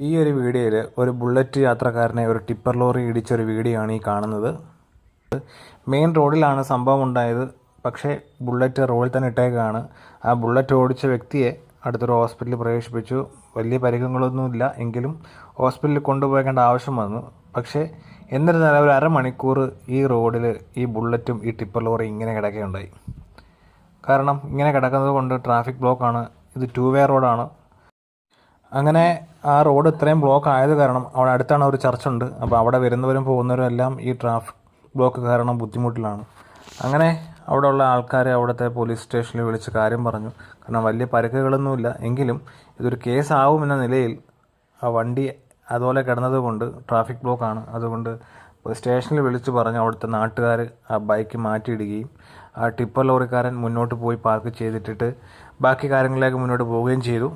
ഈ ഒരു വീഡിയോയിൽ ഒരു ബുള്ളറ്റ് യാത്രക്കാരനെ ഒരു ടിപ്പർ ലോറി ഇടിച്ചൊരു വീഡിയോ ആണ് ഈ കാണുന്നത്. മെയിൻ റോഡിലാണ് സംഭവം ഉണ്ടായത്. പക്ഷേ ബുള്ളറ്റ് റോഡിൽ തന്നെ ഇട്ടേക്കാണ്. ആ ബുള്ളറ്റ് ഓടിച്ച വ്യക്തിയെ അടുത്തൊരു ഹോസ്പിറ്റലിൽ പ്രവേശിപ്പിച്ചു. വലിയ പരിക്കുകളൊന്നുമില്ല, എങ്കിലും ഹോസ്പിറ്റലിൽ കൊണ്ടുപോകേണ്ട ആവശ്യം വന്നു. പക്ഷേ എന്നിരുന്നാലും ഒരു അരമണിക്കൂർ ഈ റോഡിൽ ഈ ബുള്ളറ്റും ഈ ടിപ്പർ ലോറി ഇങ്ങനെ കിടക്കുകയുണ്ടായി. കാരണം ഇങ്ങനെ കിടക്കുന്നത് കൊണ്ട് ട്രാഫിക് ബ്ലോക്കാണ്. ഇത് 2 വേ റോഡാണ്. അങ്ങനെ ആ റോഡ് ഇത്രയും ബ്ലോക്ക് ആയത് കാരണം അവിടെ അടുത്താണ് ഒരു ചർച്ചുണ്ട്. അപ്പോൾ അവിടെ വരുന്നവരും പോകുന്നവരും എല്ലാം ഈ ട്രാഫിക് ബ്ലോക്ക് കാരണം ബുദ്ധിമുട്ടിലാണ്. അങ്ങനെ അവിടെയുള്ള ആൾക്കാർ അവിടുത്തെ പോലീസ് സ്റ്റേഷനിൽ വിളിച്ച് കാര്യം പറഞ്ഞു. കാരണം വലിയ പരിക്കുകളൊന്നുമില്ല, എങ്കിലും ഇതൊരു കേസാവുമെന്ന നിലയിൽ ആ വണ്ടി അതുപോലെ കിടന്നത് കൊണ്ട് ട്രാഫിക് ബ്ലോക്കാണ്. അതുകൊണ്ട് സ്റ്റേഷനിൽ വിളിച്ച് പറഞ്ഞ് അവിടുത്തെ നാട്ടുകാർ ആ ബൈക്ക് മാറ്റിയിടുകയും ആ ടിപ്പർ ലോറിക്കാരൻ മുന്നോട്ട് പോയി പാർക്ക് ചെയ്തിട്ടിട്ട് ബാക്കി കാര്യങ്ങളിലേക്ക് മുന്നോട്ട് പോവുകയും ചെയ്തു.